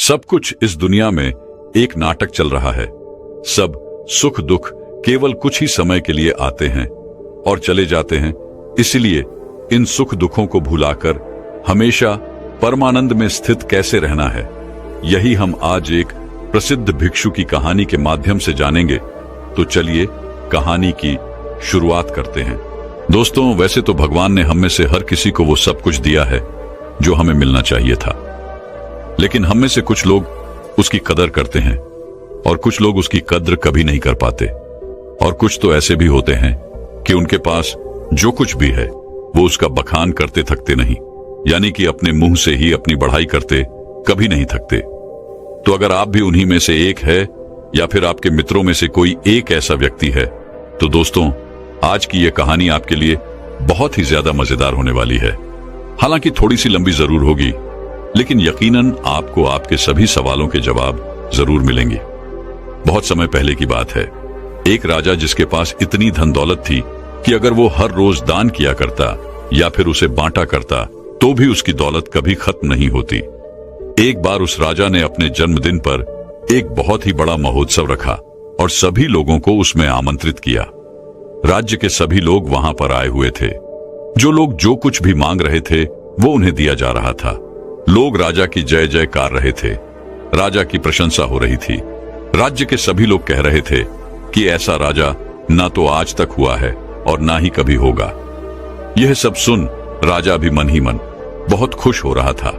सब कुछ इस दुनिया में एक नाटक चल रहा है। सब सुख दुख केवल कुछ ही समय के लिए आते हैं और चले जाते हैं। इसलिए इन सुख दुखों को भुलाकर हमेशा परमानंद में स्थित कैसे रहना है, यही हम आज एक प्रसिद्ध भिक्षु की कहानी के माध्यम से जानेंगे। तो चलिए कहानी की शुरुआत करते हैं। दोस्तों, वैसे तो भगवान ने हम में से हर किसी को वो सब कुछ दिया है जो हमें मिलना चाहिए था, लेकिन हम में से कुछ लोग उसकी कदर करते हैं और कुछ लोग उसकी कद्र कभी नहीं कर पाते। और कुछ तो ऐसे भी होते हैं कि उनके पास जो कुछ भी है वो उसका बखान करते थकते नहीं, यानी कि अपने मुंह से ही अपनी बढ़ाई करते कभी नहीं थकते। तो अगर आप भी उन्हीं में से एक है या फिर आपके मित्रों में से कोई एक ऐसा व्यक्ति है, तो दोस्तों आज की यह कहानी आपके लिए बहुत ही ज्यादा मजेदार होने वाली है। हालांकि थोड़ी सी लंबी जरूर होगी, लेकिन यकीनन आपको आपके सभी सवालों के जवाब जरूर मिलेंगे। बहुत समय पहले की बात है। एक राजा जिसके पास इतनी धन दौलत थी कि अगर वो हर रोज दान किया करता या फिर उसे बांटा करता तो भी उसकी दौलत कभी खत्म नहीं होती। एक बार उस राजा ने अपने जन्मदिन पर एक बहुत ही बड़ा महोत्सव रखा और सभी लोगों को उसमें आमंत्रित किया। राज्य के सभी लोग वहां पर आए हुए थे। जो लोग जो कुछ भी मांग रहे थे वो उन्हें दिया जा रहा था। लोग राजा की जय जयकार रहे थे, राजा की प्रशंसा हो रही थी। राज्य के सभी लोग कह रहे थे कि ऐसा राजा ना तो आज तक हुआ है और ना ही कभी होगा। यह सब सुन राजा भी मन ही मन बहुत खुश हो रहा था।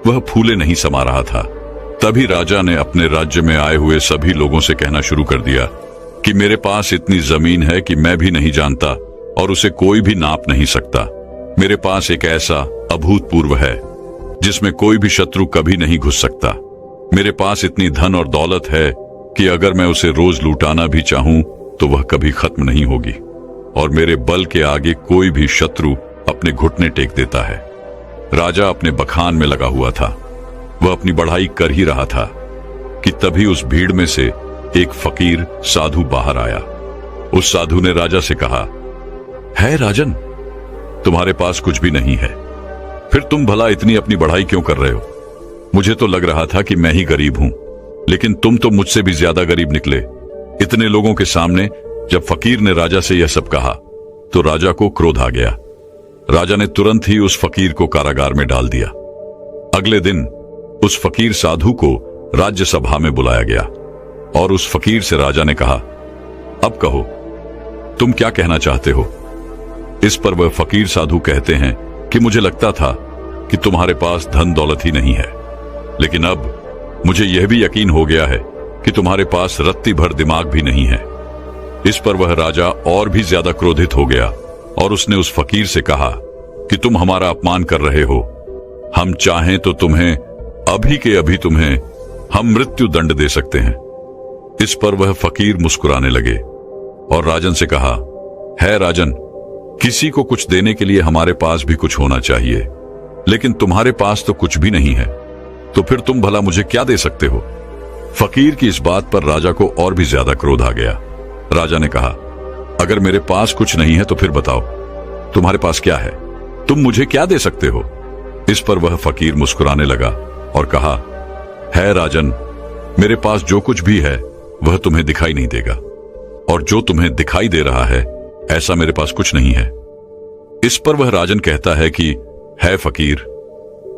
वह फूले नहीं समा रहा था। तभी राजा ने अपने राज्य में आए हुए सभी लोगों से कहना शुरू कर दिया कि मेरे पास इतनी जमीन है कि मैं भी नहीं जानता और उसे कोई भी नाप नहीं सकता। मेरे पास एक ऐसा अभूतपूर्व है जिसमें कोई भी शत्रु कभी नहीं घुस सकता। मेरे पास इतनी धन और दौलत है कि अगर मैं उसे रोज लुटाना भी चाहूं तो वह कभी खत्म नहीं होगी, और मेरे बल के आगे कोई भी शत्रु अपने घुटने टेक देता है। राजा अपने बखान में लगा हुआ था। वह अपनी बढ़ाई कर ही रहा था कि तभी उस भीड़ में से एक फकीर साधु बाहर आया। उस साधु ने राजा से कहा, है राजन, तुम्हारे पास कुछ भी नहीं है, फिर तुम भला इतनी अपनी बढ़ाई क्यों कर रहे हो? मुझे तो लग रहा था कि मैं ही गरीब हूं, लेकिन तुम तो मुझसे भी ज्यादा गरीब निकले। इतने लोगों के सामने जब फकीर ने राजा से यह सब कहा तो राजा को क्रोध आ गया। राजा ने तुरंत ही उस फकीर को कारागार में डाल दिया। अगले दिन उस फकीर साधु को राज्यसभा में बुलाया गया और उस फकीर से राजा ने कहा, अब कहो तुम क्या कहना चाहते हो? इस पर वह फकीर साधु कहते हैं कि मुझे लगता था कि तुम्हारे पास धन दौलत ही नहीं है, लेकिन अब मुझे यह भी यकीन हो गया है कि तुम्हारे पास रत्ती भर दिमाग भी नहीं है। इस पर वह राजा और भी ज्यादा क्रोधित हो गया और उसने उस फकीर से कहा कि तुम हमारा अपमान कर रहे हो। हम चाहें तो तुम्हें अभी के अभी तुम्हें हम मृत्यु दंड दे सकते हैं। इस पर वह फकीर मुस्कुराने लगे और राजन से कहा, है राजन, किसी को कुछ देने के लिए हमारे पास भी कुछ होना चाहिए, लेकिन तुम्हारे पास तो कुछ भी नहीं है, तो फिर तुम भला मुझे क्या दे सकते हो? फकीर की इस बात पर राजा को और भी ज्यादा क्रोध आ गया। राजा ने कहा, अगर मेरे पास कुछ नहीं है तो फिर बताओ तुम्हारे पास क्या है? तुम मुझे क्या दे सकते हो? इस पर वह फकीर मुस्कुराने लगा और कहा, है राजन, मेरे पास जो कुछ भी है वह तुम्हें दिखाई नहीं देगा, और जो तुम्हें दिखाई दे रहा है ऐसा मेरे पास कुछ नहीं है। इस पर वह राजन कहता है कि है फकीर,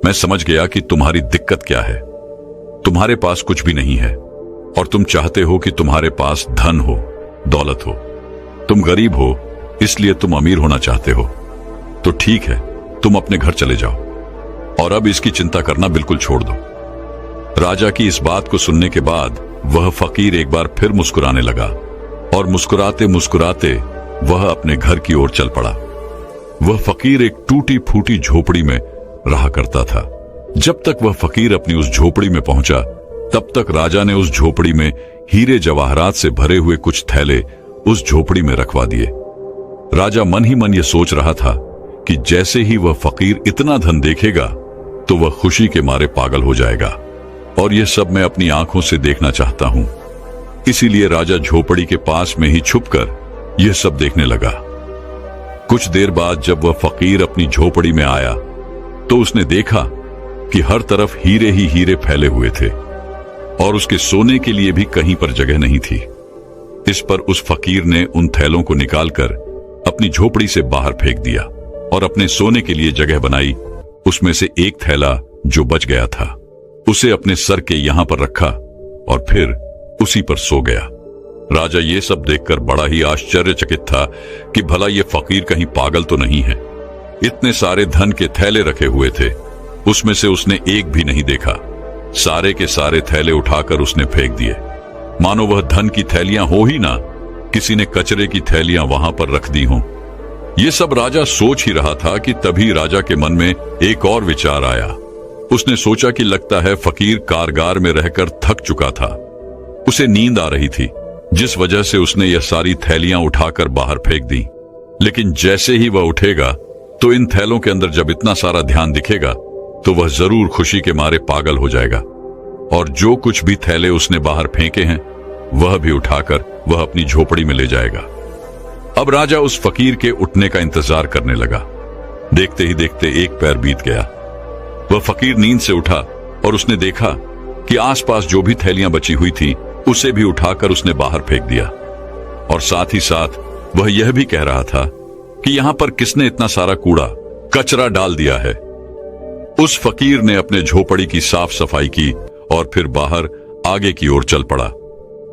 मैं समझ गया कि तुम्हारी दिक्कत क्या है। तुम्हारे पास कुछ भी नहीं है और तुम चाहते हो कि तुम्हारे पास धन हो, दौलत हो। तुम गरीब हो इसलिए तुम अमीर होना चाहते हो। तो ठीक है, तुम अपने घर चले जाओ और अब इसकी चिंता करना बिल्कुल छोड़ दो। राजा की इस बात को सुनने के बाद वह फकीर एक बार फिर मुस्कुराने लगा और मुस्कुराते मुस्कुराते वह अपने घर की ओर चल पड़ा। वह फकीर एक टूटी फूटी झोपड़ी में रहा करता था। जब तक वह फकीर अपनी उस झोपड़ी में पहुंचा तब तक राजा ने उस झोपड़ी में हीरे जवाहरात से भरे हुए कुछ थैले उस झोपड़ी में रखवा दिए। राजा मन ही मन यह सोच रहा था कि जैसे ही वह फकीर इतना धन देखेगा तो वह खुशी के मारे पागल हो जाएगा, और यह सब मैं अपनी आंखों से देखना चाहता हूं। इसीलिए राजा झोपड़ी के पास में ही छुपकर यह सब देखने लगा। कुछ देर बाद जब वह फकीर अपनी झोपड़ी में आया तो उसने देखा कि हर तरफ हीरे ही हीरे फैले हुए थे। और उसके सोने के लिए भी कहीं पर जगह नहीं थी। इस पर उस फकीर ने उन थैलों को निकालकर अपनी झोपड़ी से बाहर फेंक दिया और अपने सोने के लिए जगह बनाई। उसमें से एक थैला जो बच गया था उसे अपने सर के यहां पर रखा और फिर उसी पर सो गया। राजा ये सब देखकर बड़ा ही आश्चर्यचकित था कि भला ये फकीर कहीं पागल तो नहीं है। इतने सारे धन के थैले रखे हुए थे, उसमें से उसने एक भी नहीं देखा। सारे के सारे थैले उठाकर उसने फेंक दिए, मानो वह धन की थैलियां हो ही ना, किसी ने कचरे की थैलियां वहां पर रख दी हों। ये सब राजा सोच ही रहा था कि तभी राजा के मन में एक और विचार आया। उसने सोचा कि लगता है फकीर कारगार में रहकर थक चुका था, उसे नींद आ रही थी, जिस वजह से उसने यह सारी थैलियां उठाकर बाहर फेंक दी। लेकिन जैसे ही वह उठेगा तो इन थैलों के अंदर जब इतना सारा ध्यान दिखेगा तो वह जरूर खुशी के मारे पागल हो जाएगा और जो कुछ भी थैले उसने बाहर फेंके हैं वह भी उठाकर वह अपनी झोपड़ी में ले जाएगा। अब राजा उस फकीर के उठने का इंतजार करने लगा। देखते ही देखते एक पैर बीत गया। वह फकीर नींद से उठा और उसने देखा कि आसपास जो भी थैलियां बची हुई थी उसे भी उठाकर उसने बाहर फेंक दिया और साथ ही साथ वह यह भी कह रहा था कि यहां पर किसने इतना सारा कूड़ा कचरा डाल दिया है। उस फकीर ने अपने झोपड़ी की साफ सफाई की और फिर बाहर आगे की ओर चल पड़ा।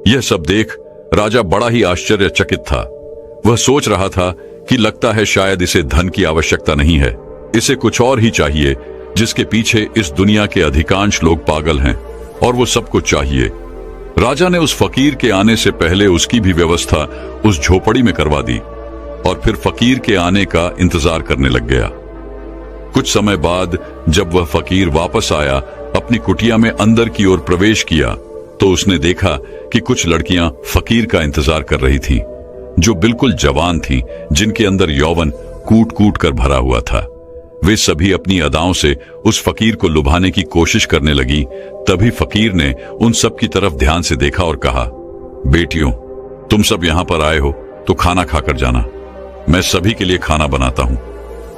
यह सब देख राजा बड़ा ही आश्चर्यचकित था। वह सोच रहा था कि लगता है शायद इसे धन की आवश्यकता नहीं है, इसे कुछ और ही चाहिए जिसके पीछे इस दुनिया के अधिकांश लोग पागल हैं और वो सब कुछ चाहिए। राजा ने उस फकीर के आने से पहले उसकी भी व्यवस्था उस झोपड़ी में करवा दी और फिर फकीर के आने का इंतजार करने लग गया। कुछ समय बाद जब वह फकीर वापस आया, अपनी कुटिया में अंदर की ओर प्रवेश किया तो उसने देखा कि कुछ लड़कियां फकीर का इंतजार कर रही थीं, जो बिल्कुल जवान थीं, जिनके अंदर यौवन कूट कूट कर भरा हुआ था। वे सभी अपनी अदाओं से उस फकीर को लुभाने की कोशिश करने लगी। तभी फकीर ने उन सब की तरफ ध्यान से देखा और कहा, बेटियों, तुम सब यहाँ पर आए हो तो खाना खाकर जाना, मैं सभी के लिए खाना बनाता हूँ।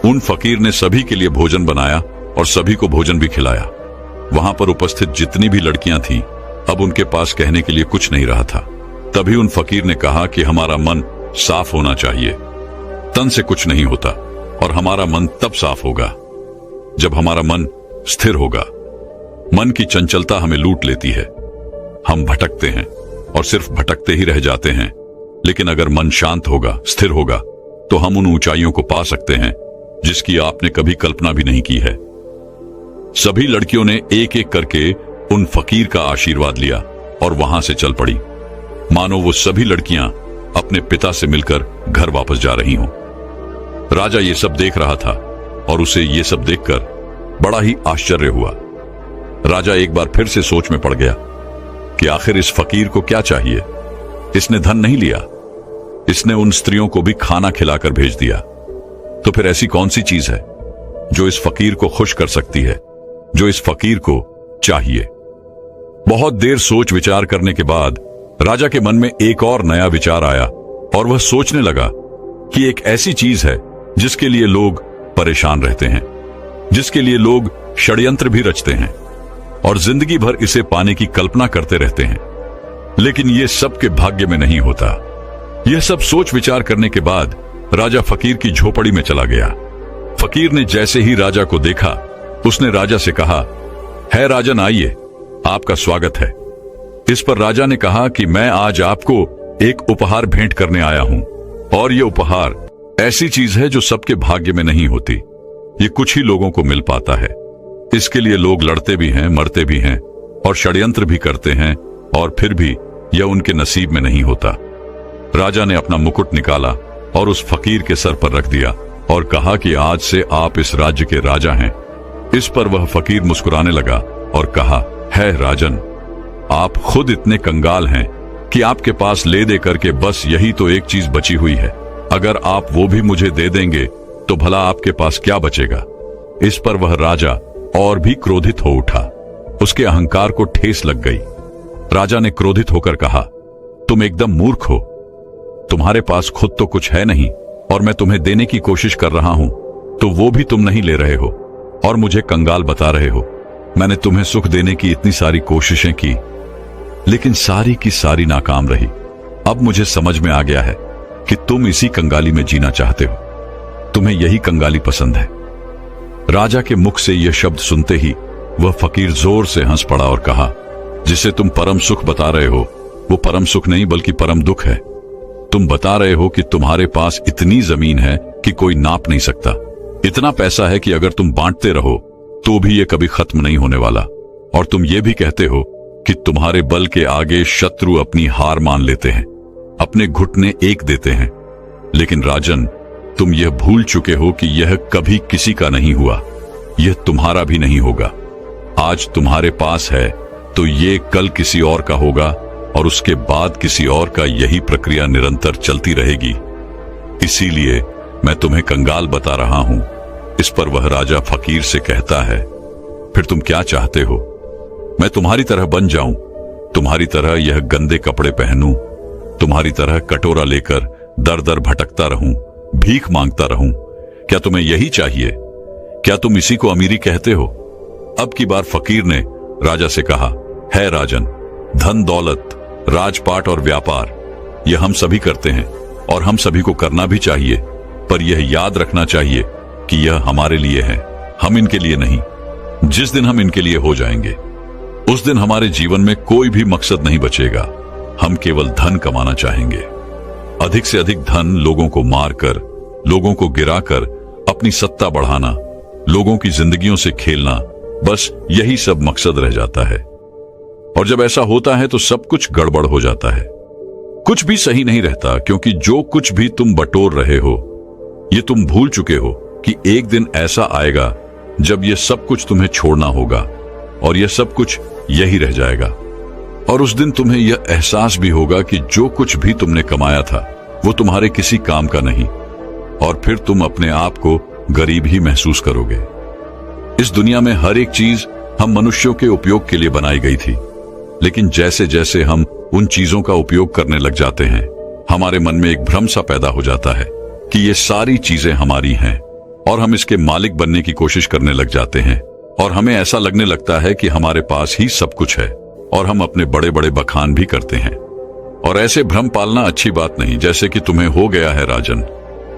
उन फकीर ने सभी के लिए भोजन बनाया और सभी को भोजन भी खिलाया। वहां पर उपस्थित जितनी भी लड़कियां थीं, अब उनके पास कहने के लिए कुछ नहीं रहा था। तभी उन फकीर ने कहा कि हमारा मन साफ होना चाहिए, तन से कुछ नहीं होता, और हमारा मन तब साफ होगा जब हमारा मन स्थिर होगा। मन की चंचलता हमें लूट लेती है, हम भटकते हैं और सिर्फ भटकते ही रह जाते हैं। लेकिन अगर मन शांत होगा, स्थिर होगा, तो हम उन ऊंचाइयों को पा सकते हैं जिसकी आपने कभी कल्पना भी नहीं की है। सभी लड़कियों ने एक एक करके उन फकीर का आशीर्वाद लिया और वहां से चल पड़ी, मानो वो सभी लड़कियां अपने पिता से मिलकर घर वापस जा रही हों। राजा ये सब देख रहा था और उसे ये सब देखकर बड़ा ही आश्चर्य हुआ। राजा एक बार फिर से सोच में पड़ गया कि आखिर इस फकीर को क्या चाहिए। इसने धन नहीं लिया, इसने उन स्त्रियों को भी खाना खिलाकर भेज दिया, तो फिर ऐसी कौन सी चीज है जो इस फकीर को खुश कर सकती है, जो इस फकीर को चाहिए। बहुत देर सोच विचार करने के बाद राजा के मन में एक और नया विचार आया और वह सोचने लगा कि एक ऐसी चीज है जिसके लिए लोग परेशान रहते हैं, जिसके लिए लोग षड्यंत्र भी रचते हैं और जिंदगी भर इसे पाने की कल्पना करते रहते हैं, लेकिन ये सबके भाग्य में नहीं होता। यह सब सोच विचार करने के बाद राजा फकीर की झोपड़ी में चला गया। फकीर ने जैसे ही राजा को देखा, उसने राजा से कहा, है राजन, आइए, आपका स्वागत है। इस पर राजा ने कहा कि मैं आज आपको एक उपहार भेंट करने आया हूं, और यह उपहार ऐसी चीज है जो सबके भाग्य में नहीं होती, ये कुछ ही लोगों को मिल पाता है। इसके लिए लोग लड़ते भी हैं, मरते भी हैं और षड्यंत्र भी करते हैं, और फिर भी यह उनके नसीब में नहीं होता। राजा ने अपना मुकुट निकाला और उस फकीर के सर पर रख दिया और कहा कि आज से आप इस राज्य के राजा हैं। इस पर वह फकीर मुस्कुराने लगा और कहा, है राजन, आप खुद इतने कंगाल हैं कि आपके पास ले दे करके बस यही तो एक चीज बची हुई है। अगर आप वो भी मुझे दे देंगे तो भला आपके पास क्या बचेगा। इस पर वह राजा और भी क्रोधित हो उठा, उसके अहंकार को ठेस लग गई। राजा ने क्रोधित होकर कहा, तुम एकदम मूर्ख हो, तुम्हारे पास खुद तो कुछ है नहीं और मैं तुम्हें देने की कोशिश कर रहा हूं तो वो भी तुम नहीं ले रहे हो और मुझे कंगाल बता रहे हो। मैंने तुम्हें सुख देने की इतनी सारी कोशिशें की, लेकिन सारी की सारी नाकाम रही। अब मुझे समझ में आ गया है कि तुम इसी कंगाली में जीना चाहते हो, तुम्हें यही कंगाली पसंद है। राजा के मुख से यह शब्द सुनते ही वह फकीर जोर से हंस पड़ा और कहा, जिसे तुम परम सुख बता रहे हो वो परम सुख नहीं बल्कि परम दुख है। तुम बता रहे हो कि तुम्हारे पास इतनी जमीन है कि कोई नाप नहीं सकता, इतना पैसा है कि अगर तुम बांटते रहो तो भी ये कभी खत्म नहीं होने वाला, और तुम ये भी कहते हो कि तुम्हारे बल के आगे शत्रु अपनी हार मान लेते हैं, अपने घुटने एक देते हैं। लेकिन राजन, तुम यह भूल चुके हो कि यह कभी किसी का नहीं हुआ, यह तुम्हारा भी नहीं होगा। आज तुम्हारे पास है तो ये कल किसी और का होगा और उसके बाद किसी और का। यही प्रक्रिया निरंतर चलती रहेगी। इसीलिए मैं तुम्हें कंगाल बता रहा हूं। इस पर वह राजा फकीर से कहता है, फिर तुम क्या चाहते हो? मैं तुम्हारी तरह बन जाऊं, तुम्हारी तरह यह गंदे कपड़े पहनूं, तुम्हारी तरह कटोरा लेकर दर दर भटकता रहूं, भीख मांगता रहूं? क्या तुम्हें यही चाहिए? क्या तुम इसी को अमीरी कहते हो? अब की बार फकीर ने राजा से कहा, है राजन, धन दौलत, राजपाट और व्यापार यह हम सभी करते हैं और हम सभी को करना भी चाहिए, पर यह याद रखना चाहिए कि यह हमारे लिए है, हम इनके लिए नहीं। जिस दिन हम इनके लिए हो जाएंगे उस दिन हमारे जीवन में कोई भी मकसद नहीं बचेगा। हम केवल धन कमाना चाहेंगे, अधिक से अधिक धन, लोगों को मारकर, लोगों को गिराकर अपनी सत्ता बढ़ाना, लोगों की जिंदगियों से खेलना, बस यही सब मकसद रह जाता है। और जब ऐसा होता है तो सब कुछ गड़बड़ हो जाता है, कुछ भी सही नहीं रहता, क्योंकि जो कुछ भी तुम बटोर रहे हो ये तुम भूल चुके हो कि एक दिन ऐसा आएगा जब ये सब कुछ तुम्हें छोड़ना होगा और यह सब कुछ यही रह जाएगा। और उस दिन तुम्हें यह एहसास भी होगा कि जो कुछ भी तुमने कमाया था वो तुम्हारे किसी काम का नहीं, और फिर तुम अपने आप को गरीब ही महसूस करोगे। इस दुनिया में हर एक चीज हम मनुष्यों के उपयोग के लिए बनाई गई थी, लेकिन जैसे जैसे हम उन चीजों का उपयोग करने लग जाते हैं हमारे मन में एक भ्रम सा पैदा हो जाता है कि ये सारी चीजें हमारी हैं, और हम इसके मालिक बनने की कोशिश करने लग जाते हैं, और हमें ऐसा लगने लगता है कि हमारे पास ही सब कुछ है, और हम अपने बड़े बड़े बखान भी करते हैं। और ऐसे भ्रम पालना अच्छी बात नहीं, जैसे कि तुम्हें हो गया है राजन।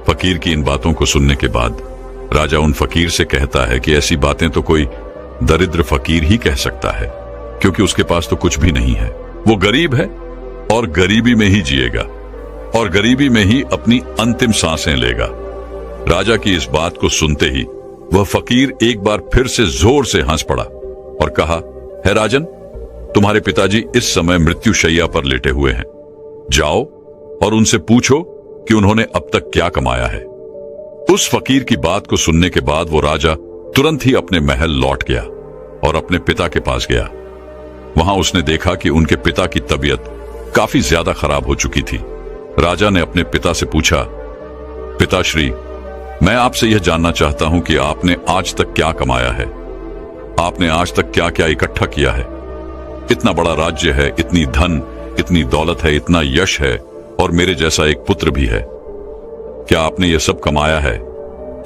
फकीर की इन बातों को सुनने के बाद राजा उन फकीर से कहता है कि ऐसी बातें तो कोई दरिद्र फकीर ही कह सकता है, क्योंकि उसके पास तो कुछ भी नहीं है। वो गरीब है और गरीबी में ही जिएगा और गरीबी में ही अपनी अंतिम सांसें लेगा। राजा की इस बात को सुनते ही वह फकीर एक बार फिर से जोर से हंस पड़ा और कहा, है राजन, तुम्हारे पिताजी इस समय मृत्युशैया पर लेटे हुए हैं, जाओ और उनसे पूछो कि उन्होंने अब तक क्या कमाया है। उस फकीर की बात को सुनने के बाद वो राजा तुरंत ही अपने महल लौट गया और अपने पिता के पास गया। वहां उसने देखा कि उनके पिता की तबीयत काफी ज्यादा खराब हो चुकी थी। राजा ने अपने पिता से पूछा, पिताश्री, मैं आपसे यह जानना चाहता हूं कि आपने आज तक क्या कमाया है, आपने आज तक क्या क्या इकट्ठा किया है। इतना बड़ा राज्य है, इतनी धन, इतनी दौलत है, इतना यश है, और मेरे जैसा एक पुत्र भी है। क्या आपने यह सब कमाया है?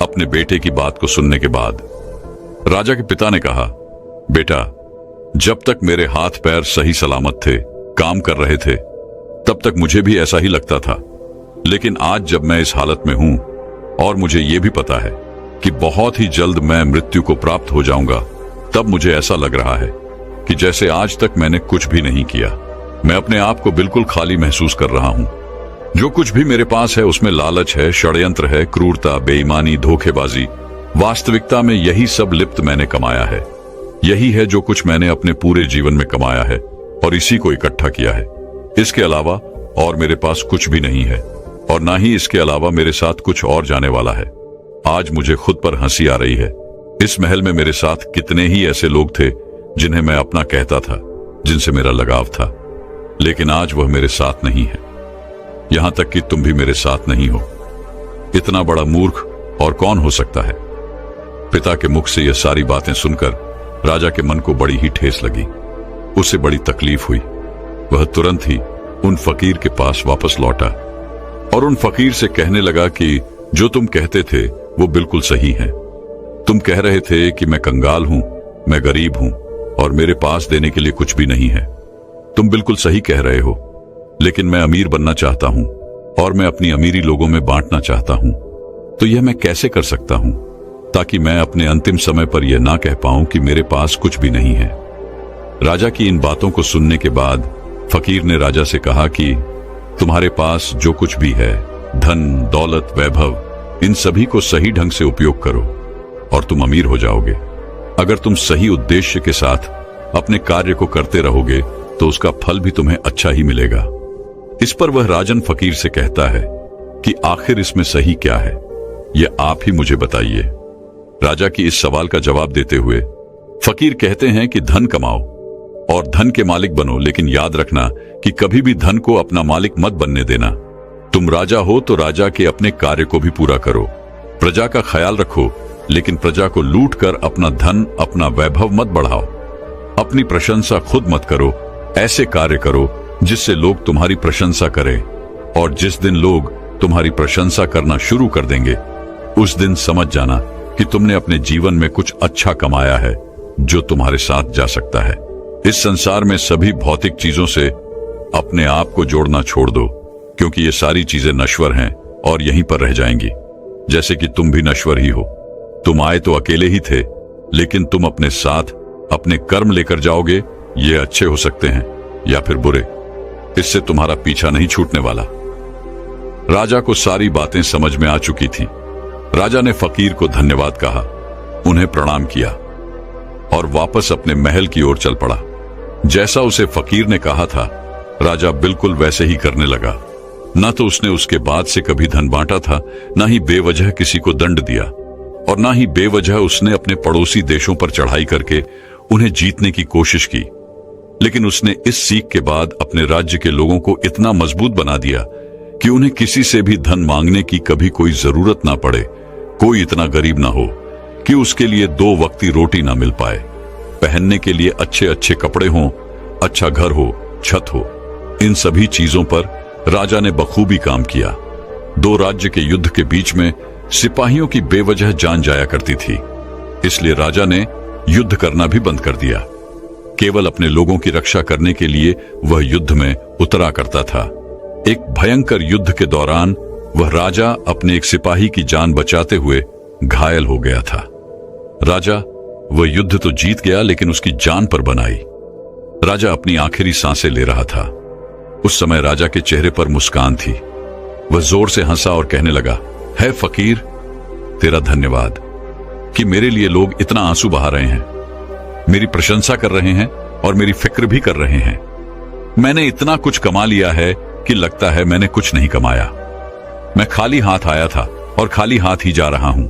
अपने बेटे की बात को सुनने के बाद राजा के पिता ने कहा, बेटा, जब तक मेरे हाथ पैर सही सलामत थे, काम कर रहे थे, तब तक मुझे भी ऐसा ही लगता था। लेकिन आज जब मैं इस हालत में हूं और मुझे यह भी पता है कि बहुत ही जल्द मैं मृत्यु को प्राप्त हो जाऊंगा, तब मुझे ऐसा लग रहा है कि जैसे आज तक मैंने कुछ भी नहीं किया। मैं अपने आप को बिल्कुल खाली महसूस कर रहा हूं। जो कुछ भी मेरे पास है उसमें लालच है, षड्यंत्र है, क्रूरता, बेईमानी, धोखेबाजी। वास्तविकता में यही सब लिप्त मैंने कमाया है। यही है जो कुछ मैंने अपने पूरे जीवन में कमाया है और इसी को इकट्ठा किया है। इसके अलावा और मेरे पास कुछ भी नहीं है, और ना ही इसके अलावा मेरे साथ कुछ और जाने वाला है। आज मुझे खुद पर हंसी आ रही है। इस महल में मेरे साथ कितने ही ऐसे लोग थे जिन्हें मैं अपना कहता था, जिनसे मेरा लगाव था, लेकिन आज वह मेरे साथ नहीं है। यहां तक कि तुम भी मेरे साथ नहीं हो। इतना बड़ा मूर्ख और कौन हो सकता है? पिता के मुख से यह सारी बातें सुनकर राजा के मन को बड़ी ही ठेस लगी। उसे बड़ी तकलीफ हुई। वह तुरंत ही उन फकीर के पास वापस लौटा और उन फकीर से कहने लगा कि जो तुम कहते थे वो बिल्कुल सही है। तुम कह रहे थे कि मैं कंगाल हूं, मैं गरीब हूं और मेरे पास देने के लिए कुछ भी नहीं है। तुम बिल्कुल सही कह रहे हो, लेकिन मैं अमीर बनना चाहता हूं और मैं अपनी अमीरी लोगों में बांटना चाहता हूं। तो यह मैं कैसे कर सकता हूं ताकि मैं अपने अंतिम समय पर यह ना कह पाऊं कि मेरे पास कुछ भी नहीं है। राजा की इन बातों को सुनने के बाद फकीर ने राजा से कहा कि तुम्हारे पास जो कुछ भी है, धन, दौलत, वैभव, इन सभी को सही ढंग से उपयोग करो और तुम अमीर हो जाओगे। अगर तुम सही उद्देश्य के साथ अपने कार्य को करते रहोगे तो उसका फल भी तुम्हें अच्छा ही मिलेगा। इस पर वह राजन फकीर से कहता है कि आखिर इसमें सही क्या है, यह आप ही मुझे बताइए। राजा की इस सवाल का जवाब देते हुए फकीर कहते हैं कि धन कमाओ और धन के मालिक बनो, लेकिन याद रखना कि कभी भी धन को अपना मालिक मत बनने देना। तुम राजा हो तो राजा के अपने कार्य को भी पूरा करो, प्रजा का ख्याल रखो, लेकिन प्रजा को लूट कर अपना धन, अपना वैभव मत बढ़ाओ। अपनी प्रशंसा खुद मत करो, ऐसे कार्य करो जिससे लोग तुम्हारी प्रशंसा करें, और जिस दिन लोग तुम्हारी प्रशंसा करना शुरू कर देंगे उस दिन समझ जाना कि तुमने अपने जीवन में कुछ अच्छा कमाया है जो तुम्हारे साथ जा सकता है। इस संसार में सभी भौतिक चीजों से अपने आप को जोड़ना छोड़ दो, क्योंकि ये सारी चीजें नश्वर हैं और यहीं पर रह जाएंगी, जैसे कि तुम भी नश्वर ही हो। तुम आए तो अकेले ही थे, लेकिन तुम अपने साथ अपने कर्म लेकर जाओगे। ये अच्छे हो सकते हैं या फिर बुरे, इससे तुम्हारा पीछा नहीं छूटने वाला। राजा को सारी बातें समझ में आ चुकी थी। राजा ने फकीर को धन्यवाद कहा, उन्हें प्रणाम किया और वापस अपने महल की ओर चल पड़ा। जैसा उसे फकीर ने कहा था, राजा बिल्कुल वैसे ही करने लगा। न तो उसने उसके बाद से कभी धन बांटा था, न ही बेवजह किसी को दंड दिया, और न ही बेवजह उसने अपने पड़ोसी देशों पर चढ़ाई करके उन्हें जीतने की कोशिश की। लेकिन उसने इस सीख के बाद अपने राज्य के लोगों को इतना मजबूत बना दिया कि उन्हें किसी से भी धन मांगने की कभी कोई जरूरत ना पड़े। कोई इतना गरीब ना हो कि उसके लिए 2 वक्त की रोटी ना मिल पाए, पहनने के लिए अच्छे अच्छे कपड़े हों, अच्छा घर हो, छत हो। इन सभी चीजों पर राजा ने बखूबी काम किया। 2 राज्य के युद्ध के बीच में सिपाहियों की बेवजह जान जाया करती थी, इसलिए राजा ने युद्ध करना भी बंद कर दिया। केवल अपने लोगों की रक्षा करने के लिए वह युद्ध में उतरा करता था। एक भयंकर युद्ध के दौरान वह राजा अपने एक सिपाही की जान बचाते हुए घायल हो गया था। राजा वह युद्ध तो जीत गया, लेकिन उसकी जान पर बनाई। राजा अपनी आखिरी सांसें ले रहा था। उस समय राजा के चेहरे पर मुस्कान थी। वह जोर से हंसा और कहने लगा, है फकीर, तेरा धन्यवाद कि मेरे लिए लोग इतना आंसू बहा रहे हैं, मेरी प्रशंसा कर रहे हैं और मेरी फिक्र भी कर रहे हैं। मैंने इतना कुछ कमा लिया है कि लगता है मैंने कुछ नहीं कमाया। मैं खाली हाथ आया था और खाली हाथ ही जा रहा हूं।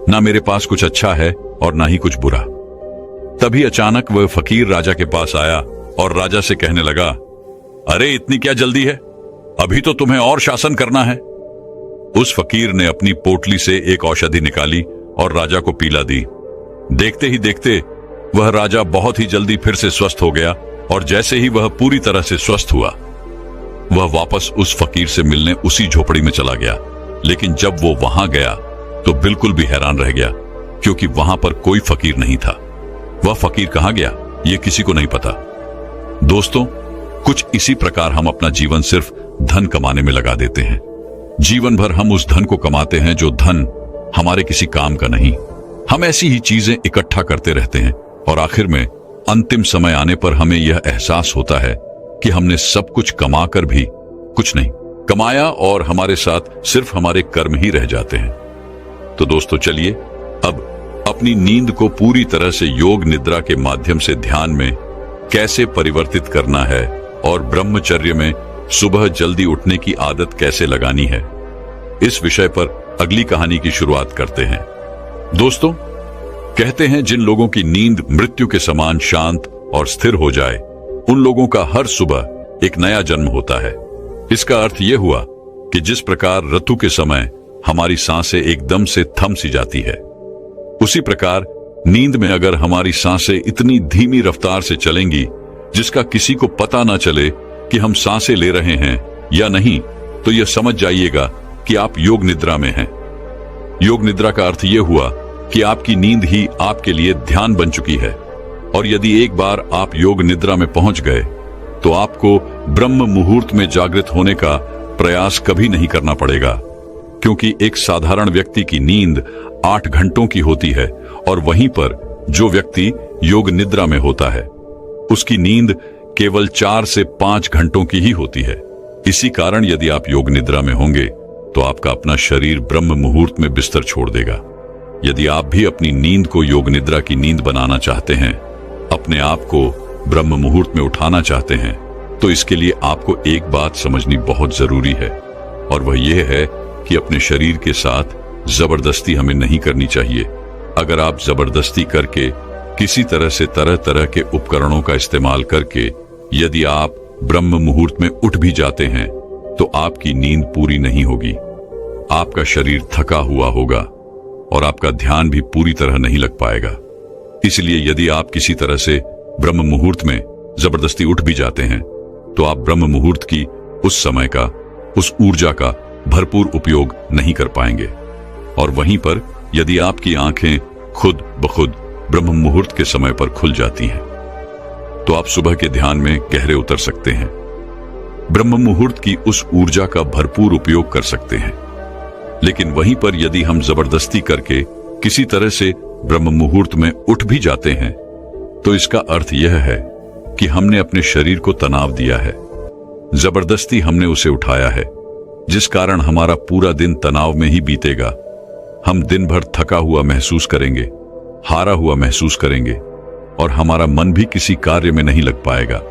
ना मेरे पास कुछ अच्छा है और ना ही कुछ बुरा। तभी अचानक वह फकीर राजा के पास आया और राजा से कहने लगा, अरे इतनी क्या जल्दी है, अभी तो तुम्हें और शासन करना है। उस फकीर ने अपनी पोटली से एक औषधि निकाली और राजा को पीला दी। देखते ही देखते वह राजा बहुत ही जल्दी फिर से स्वस्थ हो गया, और जैसे ही वह पूरी तरह से स्वस्थ हुआ, वह वापस उस फकीर से मिलने उसी झोपड़ी में चला गया। लेकिन जब वो वहां गया तो बिल्कुल भी हैरान रह गया, क्योंकि वहां पर कोई फकीर नहीं था। वह फकीर कहां गया ये किसी को नहीं पता। दोस्तों, कुछ इसी प्रकार हम अपना जीवन सिर्फ धन कमाने में लगा देते हैं। जीवन भर हम उस धन को कमाते हैं जो धन हमारे किसी काम का नहीं। हम ऐसी ही चीजें इकट्ठा करते रहते हैं और आखिर में अंतिम समय आने पर हमें यह एहसास होता है कि हमने सब कुछ कमाकर भी कुछ नहीं कमाया और हमारे साथ सिर्फ हमारे कर्म ही रह जाते हैं। तो दोस्तों, चलिए अब अपनी नींद को पूरी तरह से योग निद्रा के माध्यम से ध्यान में कैसे परिवर्तित करना है और ब्रह्मचर्य में सुबह जल्दी उठने की आदत कैसे लगानी है, इस विषय पर अगली कहानी की शुरुआत करते हैं। दोस्तों, कहते हैं जिन लोगों की नींद मृत्यु के समान शांत और स्थिर हो जाए, उन लोगों का हर सुबह एक नया जन्म होता है। इसका अर्थ यह हुआ कि जिस प्रकार ऋतु के समय हमारी सांसें एकदम से थम सी जाती है, उसी प्रकार नींद में अगर हमारी सांसें इतनी धीमी रफ्तार से चलेंगी जिसका किसी को पता ना चले कि हम सांसें ले रहे हैं या नहीं, तो यह समझ जाइएगा कि आप योग निद्रा में हैं। योग निद्रा का अर्थ यह हुआ कि आपकी नींद ही आपके लिए ध्यान बन चुकी है, और यदि एक बार आप योग निद्रा में पहुंच गए तो आपको ब्रह्म मुहूर्त में जागृत होने का प्रयास कभी नहीं करना पड़ेगा, क्योंकि एक साधारण व्यक्ति की नींद 8 घंटों की होती है और वहीं पर जो व्यक्ति योग निद्रा में होता है उसकी नींद केवल 4 से 5 घंटों की ही होती है। इसी कारण यदि आप योग निद्रा में होंगे तो आपका अपना शरीर ब्रह्म मुहूर्त में बिस्तर छोड़ देगा। यदि आप भी अपनी नींद को योग निद्रा की नींद बनाना चाहते हैं, अपने आप को ब्रह्म मुहूर्त में उठाना चाहते हैं, तो इसके लिए आपको एक बात समझनी बहुत जरूरी है, और वह यह है कि अपने शरीर के साथ जबरदस्ती हमें नहीं करनी चाहिए। अगर आप जबरदस्ती करके किसी तरह से तरह तरह के उपकरणों का इस्तेमाल करके यदि आप ब्रह्म मुहूर्त में उठ भी जाते हैं तो आपकी नींद पूरी नहीं होगी। आपका शरीर थका हुआ होगा और आपका ध्यान भी पूरी तरह नहीं लग पाएगा। इसलिए यदि आप किसी तरह से ब्रह्म मुहूर्त में जबरदस्ती उठ भी जाते हैं तो आप ब्रह्म मुहूर्त की उस समय का, उस ऊर्जा का भरपूर उपयोग नहीं कर पाएंगे। और वहीं पर यदि आपकी आंखें खुद ब खुद ब्रह्म मुहूर्त के समय पर खुल जाती हैं तो आप सुबह के ध्यान में गहरे उतर सकते हैं, ब्रह्म मुहूर्त की उस ऊर्जा का भरपूर उपयोग कर सकते हैं। लेकिन वहीं पर यदि हम जबरदस्ती करके किसी तरह से ब्रह्म मुहूर्त में उठ भी जाते हैं तो इसका अर्थ यह है कि हमने अपने शरीर को तनाव दिया है, जबरदस्ती हमने उसे उठाया है, जिस कारण हमारा पूरा दिन तनाव में ही बीतेगा। हम दिन भर थका हुआ महसूस करेंगे, हारा हुआ महसूस करेंगे और हमारा मन भी किसी कार्य में नहीं लग पाएगा।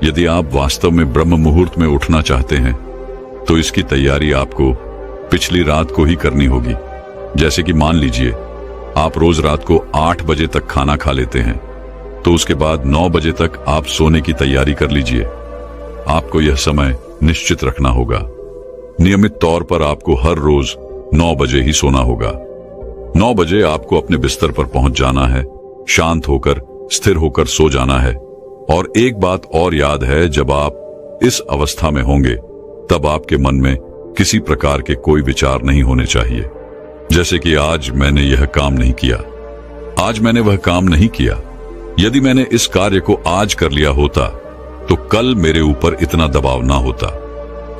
यदि आप वास्तव में ब्रह्म मुहूर्त में उठना चाहते हैं तो इसकी तैयारी आपको पिछली रात को ही करनी होगी। जैसे कि मान लीजिए आप रोज रात को 8 बजे तक खाना खा लेते हैं तो उसके बाद 9 बजे तक आप सोने की तैयारी कर लीजिए। आपको यह समय निश्चित रखना होगा। नियमित तौर पर आपको हर रोज 9 बजे ही सोना होगा। 9 बजे आपको अपने बिस्तर पर पहुंच जाना है, शांत होकर स्थिर होकर सो जाना है। और एक बात और याद है, जब आप इस अवस्था में होंगे तब आपके मन में किसी प्रकार के कोई विचार नहीं होने चाहिए, जैसे कि आज मैंने यह काम नहीं किया, आज मैंने वह काम नहीं किया। यदि मैंने इस कार्य को आज कर लिया होता तो कल मेरे ऊपर इतना दबाव ना होता।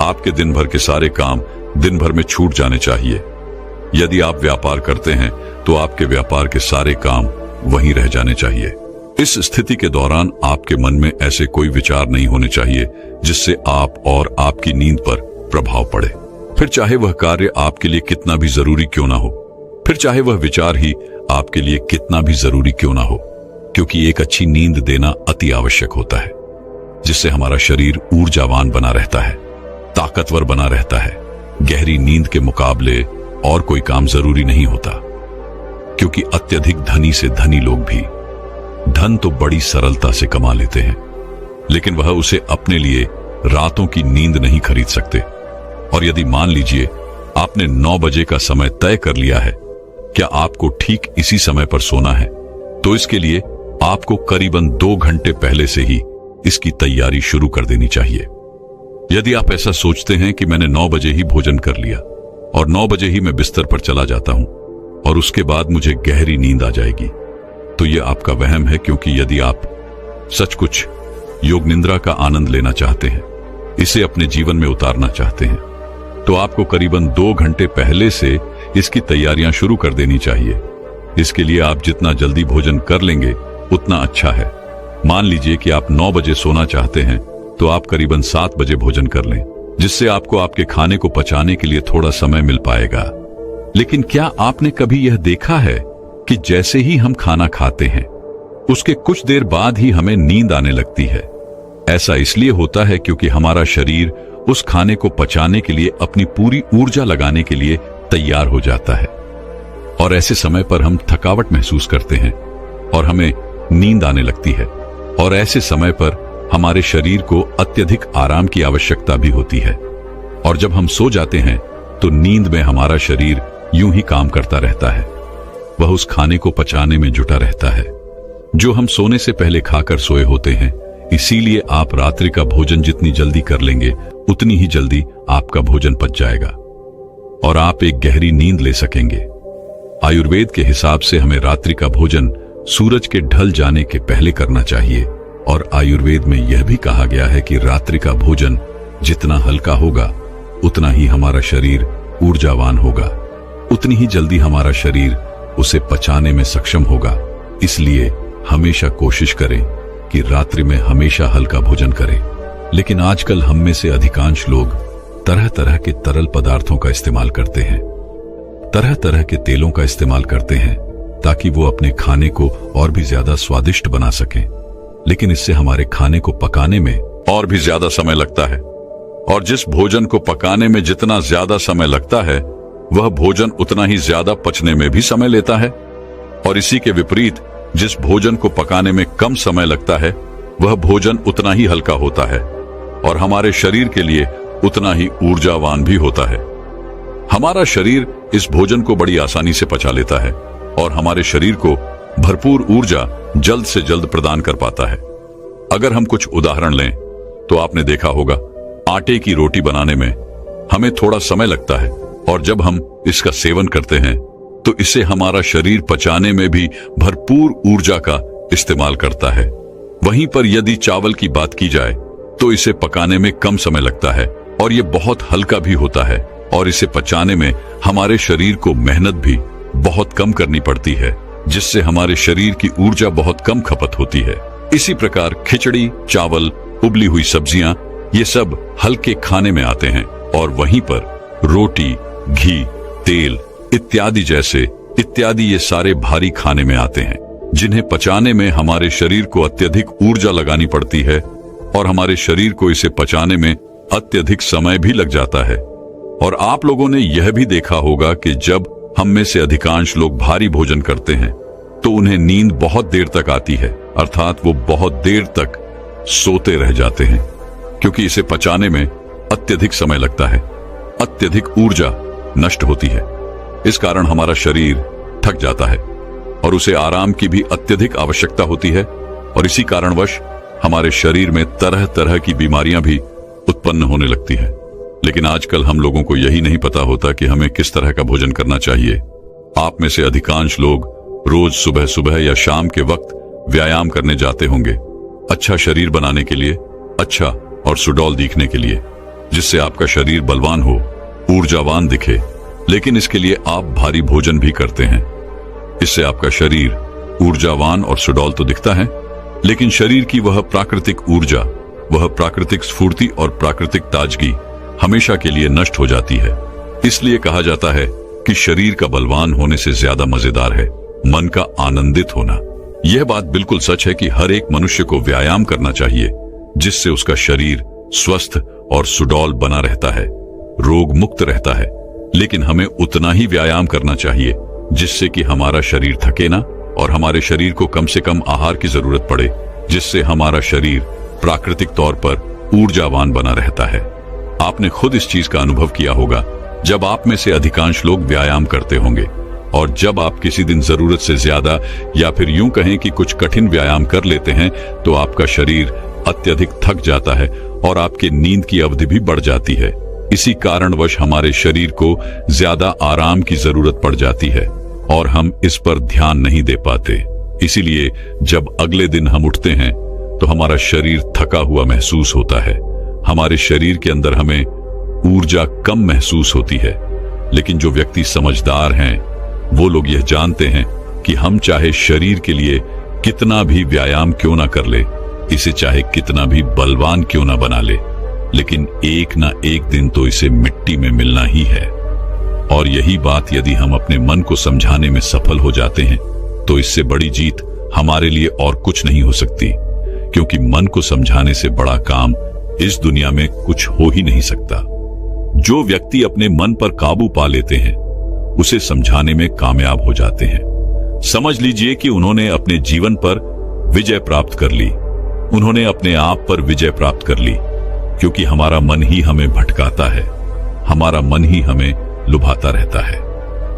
आपके दिन भर के सारे काम दिन भर में छूट जाने चाहिए। यदि आप व्यापार करते हैं तो आपके व्यापार के सारे काम वहीं रह जाने चाहिए। इस स्थिति के दौरान आपके मन में ऐसे कोई विचार नहीं होने चाहिए जिससे आप और आपकी नींद पर प्रभाव पड़े, फिर चाहे वह कार्य आपके लिए कितना भी जरूरी क्यों ना हो, फिर चाहे वह विचार ही आपके लिए कितना भी जरूरी क्यों ना हो, क्योंकि एक अच्छी नींद देना अति आवश्यक होता है, जिससे हमारा शरीर ऊर्जावान बना रहता है, ताकतवर बना रहता है। गहरी नींद के मुकाबले और कोई काम जरूरी नहीं होता, क्योंकि अत्यधिक धनी से धनी लोग भी धन तो बड़ी सरलता से कमा लेते हैं, लेकिन वह उसे अपने लिए रातों की नींद नहीं खरीद सकते। और यदि मान लीजिए आपने 9 बजे का समय तय कर लिया है, क्या आपको ठीक इसी समय पर सोना है, तो इसके लिए आपको करीबन 2 घंटे पहले से ही इसकी तैयारी शुरू कर देनी चाहिए। यदि आप ऐसा सोचते हैं कि मैंने 9 बजे ही भोजन कर लिया और 9 बजे ही मैं बिस्तर पर चला जाता हूं और उसके बाद मुझे गहरी नींद आ जाएगी, तो यह आपका वहम है, क्योंकि यदि आप सच कुछ योग निद्रा का आनंद लेना चाहते हैं, इसे अपने जीवन में उतारना चाहते हैं, तो आपको करीबन 2 घंटे पहले से इसकी तैयारियां शुरू कर देनी चाहिए। इसके लिए आप जितना जल्दी भोजन कर लेंगे उतना अच्छा है। मान लीजिए कि आप 9 बजे सोना चाहते हैं तो आप करीबन 7 बजे भोजन कर लें, जिससे आपको आपके खाने को पचाने के लिए थोड़ा समय मिल पाएगा। लेकिन क्या आपने कभी यह देखा है कि जैसे ही हम खाना खाते हैं उसके कुछ देर बाद ही हमें नींद आने लगती है? ऐसा इसलिए होता है क्योंकि हमारा शरीर उस खाने को पचाने के लिए अपनी पूरी ऊर्जा लगाने के लिए तैयार हो जाता है, और ऐसे समय पर हम थकावट महसूस करते हैं और हमें नींद आने लगती है। और ऐसे समय पर हमारे शरीर को अत्यधिक आराम की आवश्यकता भी होती है, और जब हम सो जाते हैं तो नींद में हमारा शरीर यूं ही काम करता रहता है। वह उस खाने को पचाने में जुटा रहता है जो हम सोने से पहले खाकर सोए होते हैं। इसीलिए आप रात्रि का भोजन जितनी जल्दी कर लेंगे उतनी ही जल्दी आपका भोजन पच जाएगा और आप एक गहरी नींद ले सकेंगे। आयुर्वेद के हिसाब से हमें रात्रि का भोजन सूरज के ढल जाने के पहले करना चाहिए, और आयुर्वेद में यह भी कहा गया है कि रात्रि का भोजन जितना हल्का होगा उतना ही हमारा शरीर ऊर्जावान होगा, उतनी ही जल्दी हमारा शरीर उसे पचाने में सक्षम होगा। इसलिए हमेशा कोशिश करें कि रात्रि में हमेशा हल्का भोजन करें। लेकिन आजकल हम में से अधिकांश लोग तरह तरह के तरल पदार्थों का इस्तेमाल करते हैं, तरह तरह के तेलों का इस्तेमाल करते हैं ताकि वो अपने खाने को और भी ज्यादा स्वादिष्ट बना सकें। लेकिन इससे हमारे खाने को पकाने में और भी ज्यादा समय लगता है, और जिस भोजन को पकाने में जितना ज्यादा समय लगता है वह भोजन उतना ही ज्यादा पचने में भी समय लेता है। और इसी के विपरीत जिस भोजन को पकाने में कम समय लगता है वह भोजन उतना ही हल्का होता है और हमारे शरीर के लिए उतना ही ऊर्जावान भी होता है। हमारा शरीर इस भोजन को बड़ी आसानी से पचा लेता है और हमारे शरीर को भरपूर ऊर्जा जल्द से जल्द प्रदान कर पाता है। अगर हम कुछ उदाहरण लें तो आपने देखा होगा आटे की रोटी बनाने में हमें थोड़ा समय लगता है, और जब हम इसका सेवन करते हैं तो इसे हमारा शरीर पचाने में भी भरपूर ऊर्जा का इस्तेमाल करता है। वहीं पर यदि चावल की बात की जाए तो इसे पकाने में कम समय लगता है और ये बहुत हल्का भी होता है, और इसे पचाने में हमारे शरीर को मेहनत भी बहुत कम करनी पड़ती है, जिससे हमारे शरीर की ऊर्जा बहुत कम खपत होती है। इसी प्रकार खिचड़ी, चावल, उबली हुई सब्जियां, ये सब हल्के खाने में आते हैं, और वहीं पर रोटी, घी, तेल इत्यादि ये सारे भारी खाने में आते हैं, जिन्हें पचाने में हमारे शरीर को अत्यधिक ऊर्जा लगानी पड़ती है और हमारे शरीर को इसे पचाने में अत्यधिक समय भी लग जाता है। और आप लोगों ने यह भी देखा होगा कि जब हम में से अधिकांश लोग भारी भोजन करते हैं तो उन्हें नींद बहुत देर तक आती है, अर्थात वो बहुत देर तक सोते रह जाते हैं, क्योंकि इसे पचाने में अत्यधिक समय लगता है, अत्यधिक ऊर्जा नष्ट होती है। इस कारण हमारा शरीर थक जाता है और उसे आराम की भी अत्यधिक आवश्यकता होती है, और इसी कारणवश हमारे शरीर में तरह तरह की बीमारियां भी उत्पन्न होने लगती है। लेकिन आजकल हम लोगों को यही नहीं पता होता कि हमें किस तरह का भोजन करना चाहिए। आप में से अधिकांश लोग रोज सुबह सुबह या शाम के वक्त व्यायाम करने जाते होंगे, अच्छा शरीर बनाने के लिए, अच्छा और सुडौल दिखने के लिए, जिससे आपका शरीर बलवान हो, ऊर्जावान दिखे। लेकिन इसके लिए आप भारी भोजन भी करते हैं। इससे आपका शरीर ऊर्जावान और सुडौल तो दिखता है, लेकिन शरीर की वह प्राकृतिक ऊर्जा, वह प्राकृतिक स्फूर्ति और प्राकृतिक ताजगी हमेशा के लिए नष्ट हो जाती है। इसलिए कहा जाता है कि शरीर का बलवान होने से ज्यादा मजेदार है मन का आनंदित होना। यह बात बिल्कुल सच है कि हर एक मनुष्य को व्यायाम करना चाहिए, जिससे उसका शरीर स्वस्थ और सुडौल बना रहता है, रोग मुक्त रहता है। लेकिन हमें उतना ही व्यायाम करना चाहिए जिससे कि हमारा शरीर थके ना, और हमारे शरीर को कम से कम आहार की जरूरत पड़े, जिससे हमारा शरीर प्राकृतिक तौर पर ऊर्जावान बना रहता है। आपने खुद इस चीज का अनुभव किया होगा जब आप में से अधिकांश लोग व्यायाम करते होंगे, और जब आप किसी दिन जरूरत से ज्यादा या फिर यूं कहें कि कुछ कठिन व्यायाम कर लेते हैं तो आपका शरीर अत्यधिक थक जाता है और आपकी नींद की अवधि भी बढ़ जाती है। इसी कारणवश हमारे शरीर को ज्यादा आराम की जरूरत पड़ जाती है और हम इस पर ध्यान नहीं दे पाते। इसीलिए जब अगले दिन हम उठते हैं तो हमारा शरीर थका हुआ महसूस होता है, हमारे शरीर के अंदर हमें ऊर्जा कम महसूस होती है। लेकिन जो व्यक्ति समझदार हैं वो लोग यह जानते हैं कि हम चाहे शरीर के लिए कितना भी व्यायाम क्यों ना कर ले, इसे चाहे कितना भी बलवान क्यों ना बना ले, लेकिन एक ना एक दिन तो इसे मिट्टी में मिलना ही है। और यही बात यदि हम अपने मन को समझाने में सफल हो जाते हैं तो इससे बड़ी जीत हमारे लिए और कुछ नहीं हो सकती, क्योंकि मन को समझाने से बड़ा काम इस दुनिया में कुछ हो ही नहीं सकता। जो व्यक्ति अपने मन पर काबू पा लेते हैं उसे समझाने में कामयाब हो जाते हैं। समझ लीजिए कि उन्होंने अपने जीवन पर विजय प्राप्त कर ली, उन्होंने अपने आप पर विजय प्राप्त कर ली, क्योंकि हमारा मन ही हमें भटकाता है, हमारा मन ही हमें लुभाता रहता है,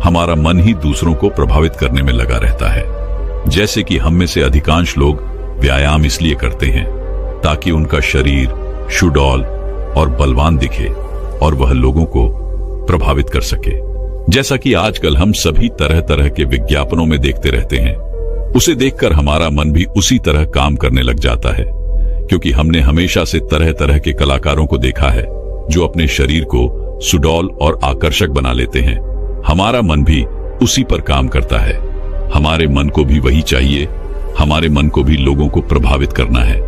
हमारा मन ही दूसरों को प्रभावित करने में लगा रहता है। जैसे कि हम में से अधिकांश लोग व्यायाम इसलिए करते हैं ताकि उनका शरीर सुडौल और बलवान दिखे और वह लोगों को प्रभावित कर सके। जैसा कि आजकल हम सभी तरह तरह के विज्ञापनों में देखते रहते हैं, उसे देखकर हमारा मन भी उसी तरह काम करने लग जाता है। क्योंकि हमने हमेशा से तरह तरह के कलाकारों को देखा है जो अपने शरीर को सुडौल और आकर्षक बना लेते हैं। हमारा मन भी उसी पर काम करता है। हमारे मन को भी वही चाहिए। हमारे मन को भी लोगों को प्रभावित करना है,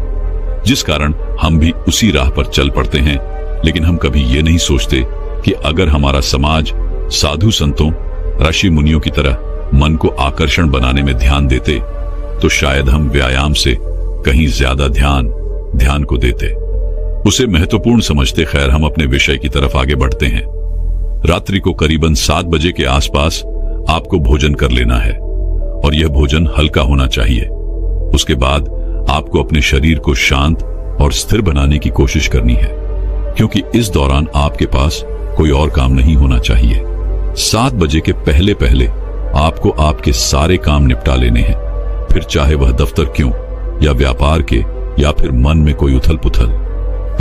जिस कारण हम भी उसी राह पर चल पड़ते हैं। लेकिन हम कभी ये नहीं सोचते कि अगर हमारा समाज साधु संतों, ऋषि मुनियों की तरह मन को आकर्षण बनाने में ध्यान देते तो शायद हम व्यायाम से कहीं ज्यादा ध्यान को देते, उसे महत्वपूर्ण समझते। खैर, हम अपने विषय की तरफ आगे बढ़ते हैं। रात्रि को करीबन 7 बजे के आसपास आपको भोजन कर लेना है और यह भोजन हल्का होना चाहिए। उसके बाद आपको अपने शरीर को शांत और स्थिर बनाने की कोशिश करनी है, क्योंकि इस दौरान आपके पास कोई और काम नहीं होना चाहिए। 7 बजे के पहले पहले आपको आपके सारे काम निपटा लेने हैं, फिर चाहे वह दफ्तर क्यों या व्यापार के या फिर मन में कोई उथल पुथल,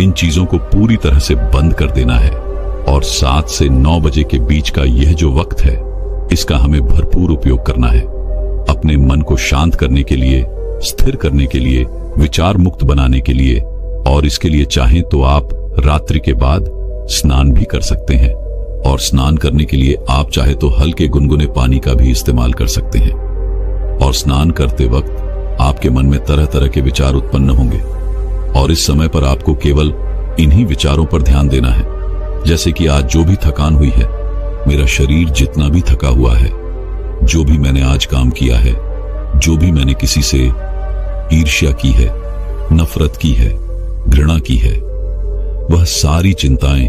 इन चीजों को पूरी तरह से बंद कर देना है। और 7 से 9 बजे के बीच का यह जो वक्त है, इसका हमें भरपूर उपयोग करना है अपने मन को शांत करने के लिए, स्थिर करने के लिए, विचार मुक्त बनाने के लिए। और इसके लिए चाहें तो आप रात्रि के बाद स्नान भी कर सकते हैं, और स्नान करने के लिए आप चाहे तो हल्के गुनगुने पानी का भी इस्तेमाल कर सकते हैं। और स्नान करते वक्त आपके मन में तरह तरह के विचार उत्पन्न होंगे, और इस समय पर आपको केवल इन्हीं विचारों पर ध्यान देना है, जैसे कि आज जो भी थकान हुई है, मेरा शरीर जितना भी थका हुआ है, जो भी मैंने आज काम किया है, जो भी मैंने किसी से ईर्ष्या की है, नफरत की है, घृणा की है, वह सारी चिंताएं,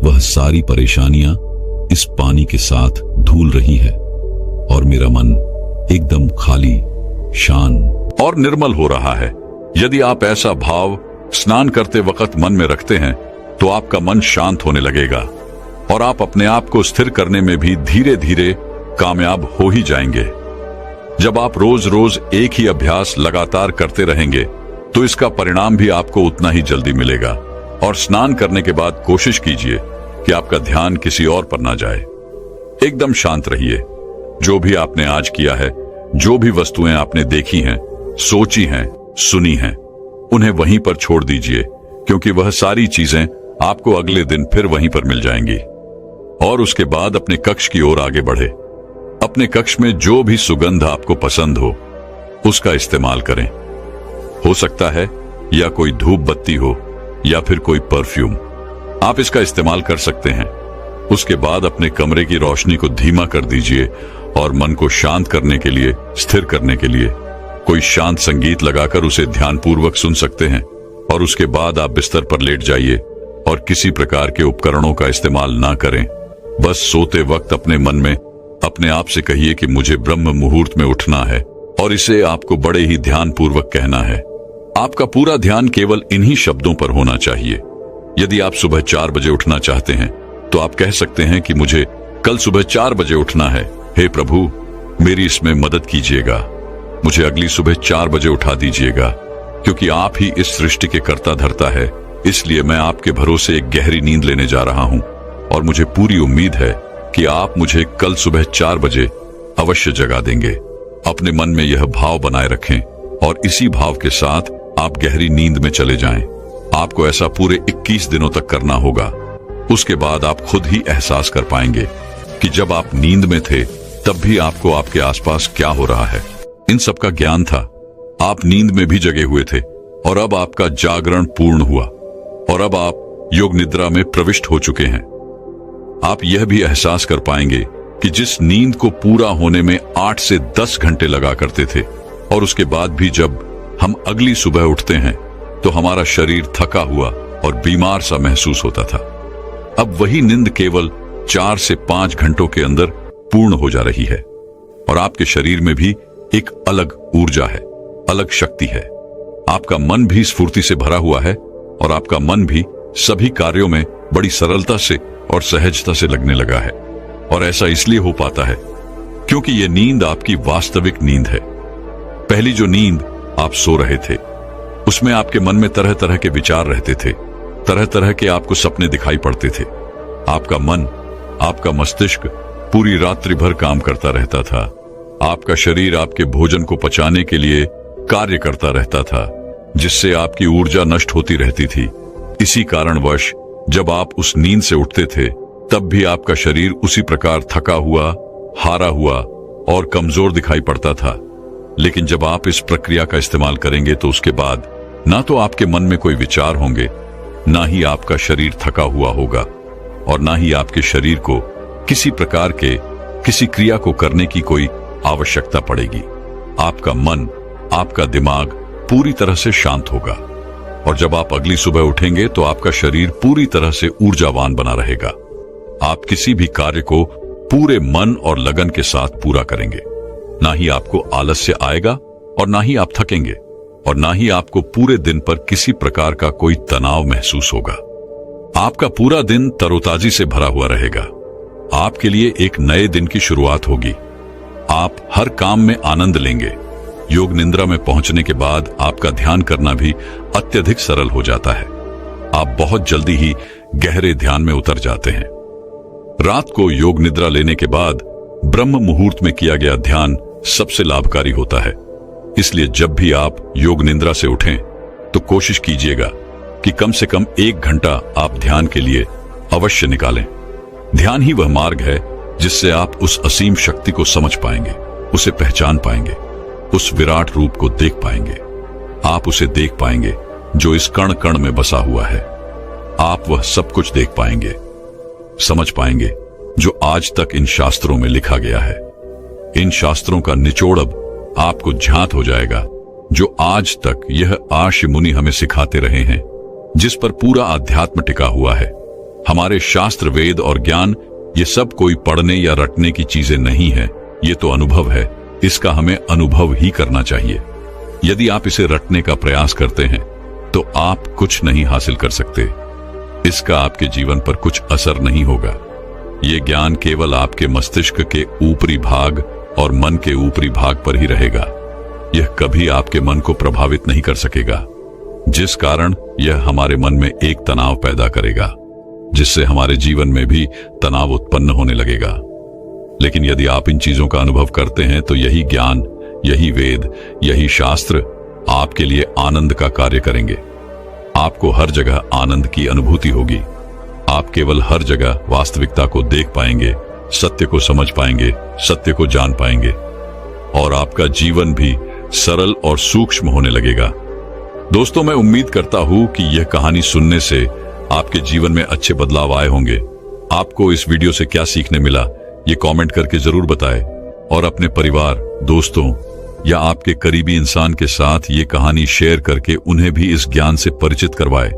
वह सारी परेशानियां इस पानी के साथ धूल रही है, और मेरा मन एकदम खाली, शांत और निर्मल हो रहा है। यदि आप ऐसा भाव स्नान करते वक्त मन में रखते हैं तो आपका मन शांत होने लगेगा और आप अपने आप को स्थिर करने में भी धीरे धीरे कामयाब हो ही जाएंगे। जब आप रोज रोज एक ही अभ्यास लगातार करते रहेंगे तो इसका परिणाम भी आपको उतना ही जल्दी मिलेगा। और स्नान करने के बाद कोशिश कीजिए कि आपका ध्यान किसी और पर ना जाए। एकदम शांत रहिए। जो भी आपने आज किया है, जो भी वस्तुएं आपने देखी हैं, सोची हैं, सुनी हैं, उन्हें वहीं पर छोड़ दीजिए, क्योंकि वह सारी चीजें आपको अगले दिन फिर वहीं पर मिल जाएंगी। और उसके बाद अपने कक्ष की ओर आगे बढ़े। अपने कक्ष में जो भी सुगंध आपको पसंद हो उसका इस्तेमाल करें। हो सकता है या कोई धूप बत्ती हो या फिर कोई परफ्यूम, आप इसका इस्तेमाल कर सकते हैं। उसके बाद अपने कमरे की रोशनी को धीमा कर दीजिए और मन को शांत करने के लिए, स्थिर करने के लिए कोई शांत संगीत लगाकर उसे ध्यानपूर्वक सुन सकते हैं। और उसके बाद आप बिस्तर पर लेट जाइए और किसी प्रकार के उपकरणों का इस्तेमाल ना करें। बस सोते वक्त अपने मन में अपने आप से कहिए कि मुझे ब्रह्म मुहूर्त में उठना है, और इसे आपको बड़े ही ध्यानपूर्वक कहना है। आपका पूरा ध्यान केवल इन्हीं शब्दों पर होना चाहिए। यदि आप सुबह 4 बजे उठना चाहते हैं तो आप कह सकते हैं कि मुझे कल सुबह 4 बजे उठना है। हे प्रभु, मेरी इसमें मदद कीजिएगा। मुझे अगली सुबह 4 बजे उठा दीजिएगा, क्योंकि आप ही इस सृष्टि के कर्ता धर्ता है। इसलिए मैं आपके भरोसे एक गहरी नींद लेने जा रहा हूं, और मुझे पूरी उम्मीद है कि आप मुझे कल सुबह 4 बजे अवश्य जगा देंगे। अपने मन में यह भाव बनाए रखें और इसी भाव के साथ आप गहरी नींद में चले जाएं। आपको ऐसा पूरे 21 दिनों तक करना होगा। उसके बाद आप खुद ही एहसास कर पाएंगे कि जब आप नींद में थे तब भी आपको आपके आसपास क्या हो रहा है। इन सब का ज्ञान था। आप नींद में भी जगे हुए थे, और अब आपका जागरण पूर्ण हुआ, और अब आप योग निद्रा में प्रविष्ट हो चुके हैं। आप यह भी एहसास कर पाएंगे कि जिस नींद को पूरा होने में 8 से 10 घंटे लगा करते थे, और उसके बाद भी जब हम अगली सुबह उठते हैं तो हमारा शरीर थका हुआ और बीमार सा महसूस होता था, अब वही नींद केवल 4 से 5 घंटों के अंदर पूर्ण हो जा रही है। और आपके शरीर में भी एक अलग ऊर्जा है, अलग शक्ति है। आपका मन भी स्फूर्ति से भरा हुआ है, और आपका मन भी सभी कार्यों में बड़ी सरलता से और सहजता से लगने लगा है। और ऐसा इसलिए हो पाता है क्योंकि यह नींद आपकी वास्तविक नींद है। पहली जो नींद आप सो रहे थे, उसमें आपके मन में तरह तरह के विचार रहते थे, तरह तरह के आपको सपने दिखाई पड़ते थे। आपका मन, आपका मस्तिष्क पूरी रात्रि भर काम करता रहता था। आपका शरीर आपके भोजन को पचाने के लिए कार्य करता रहता था, जिससे आपकी ऊर्जा नष्ट होती रहती थी। इसी कारणवश जब आप उस नींद से उठते थे तब भी आपका शरीर उसी प्रकार थका हुआ, हारा हुआ और कमजोर दिखाई पड़ता था। लेकिन जब आप इस प्रक्रिया का इस्तेमाल करेंगे तो उसके बाद ना तो आपके मन में कोई विचार होंगे, ना ही आपका शरीर थका हुआ होगा और ना ही आपके शरीर को किसी प्रकार के किसी क्रिया को करने की कोई आवश्यकता पड़ेगी। आपका मन, आपका दिमाग पूरी तरह से शांत होगा और जब आप अगली सुबह उठेंगे तो आपका शरीर पूरी तरह से ऊर्जावान बना रहेगा। आप किसी भी कार्य को पूरे मन और लगन के साथ पूरा करेंगे। ना ही आपको आलस्य आएगा और ना ही आप थकेंगे और ना ही आपको पूरे दिन पर किसी प्रकार का कोई तनाव महसूस होगा। आपका पूरा दिन तरोताजी से भरा हुआ रहेगा। आपके लिए एक नए दिन की शुरुआत होगी। आप हर काम में आनंद लेंगे। योग निद्रा में पहुंचने के बाद आपका ध्यान करना भी अत्यधिक सरल हो जाता है। आप बहुत जल्दी ही गहरे ध्यान में उतर जाते हैं। रात को योग निद्रा लेने के बाद ब्रह्म मुहूर्त में किया गया ध्यान सबसे लाभकारी होता है। इसलिए जब भी आप योग निद्रा से उठें तो कोशिश कीजिएगा कि कम से कम 1 घंटा आप ध्यान के लिए अवश्य निकालें। ध्यान ही वह मार्ग है जिससे आप उस असीम शक्ति को समझ पाएंगे, उसे पहचान पाएंगे, उस विराट रूप को देख पाएंगे। आप उसे देख पाएंगे जो इस कण कण में बसा हुआ है। आप वह सब कुछ देख पाएंगे, समझ पाएंगे जो आज तक इन शास्त्रों में लिखा गया है। इन शास्त्रों का निचोड़ अब आपको ज्ञात हो जाएगा, जो आज तक यह आर्ष मुनि हमें सिखाते रहे हैं, जिस पर पूरा अध्यात्म टिका हुआ है। हमारे शास्त्र, वेद और ज्ञान ये सब कोई पढ़ने या रटने की चीजें नहीं है। ये तो अनुभव है। इसका हमें अनुभव ही करना चाहिए। यदि आप इसे रटने का प्रयास करते हैं तो आप कुछ नहीं हासिल कर सकते। इसका आपके जीवन पर कुछ असर नहीं होगा। ये ज्ञान केवल आपके मस्तिष्क के ऊपरी भाग और मन के ऊपरी भाग पर ही रहेगा। यह कभी आपके मन को प्रभावित नहीं कर सकेगा, जिस कारण यह हमारे मन में एक तनाव पैदा करेगा, जिससे हमारे जीवन में भी तनाव उत्पन्न होने लगेगा। लेकिन यदि आप इन चीजों का अनुभव करते हैं तो यही ज्ञान, यही वेद, यही शास्त्र आपके लिए आनंद का कार्य करेंगे। आपको हर जगह आनंद की अनुभूति होगी। आप केवल हर जगह वास्तविकता को देख पाएंगे, सत्य को समझ पाएंगे, सत्य को जान पाएंगे और आपका जीवन भी सरल और सूक्ष्म होने लगेगा। दोस्तों, मैं उम्मीद करता हूं कि यह कहानी सुनने से आपके जीवन में अच्छे बदलाव आए होंगे। आपको इस वीडियो से क्या सीखने मिला, ये कमेंट करके जरूर बताएं और अपने परिवार, दोस्तों या आपके करीबी इंसान के साथ ये कहानी शेयर करके उन्हें भी इस ज्ञान से परिचित करवाएं।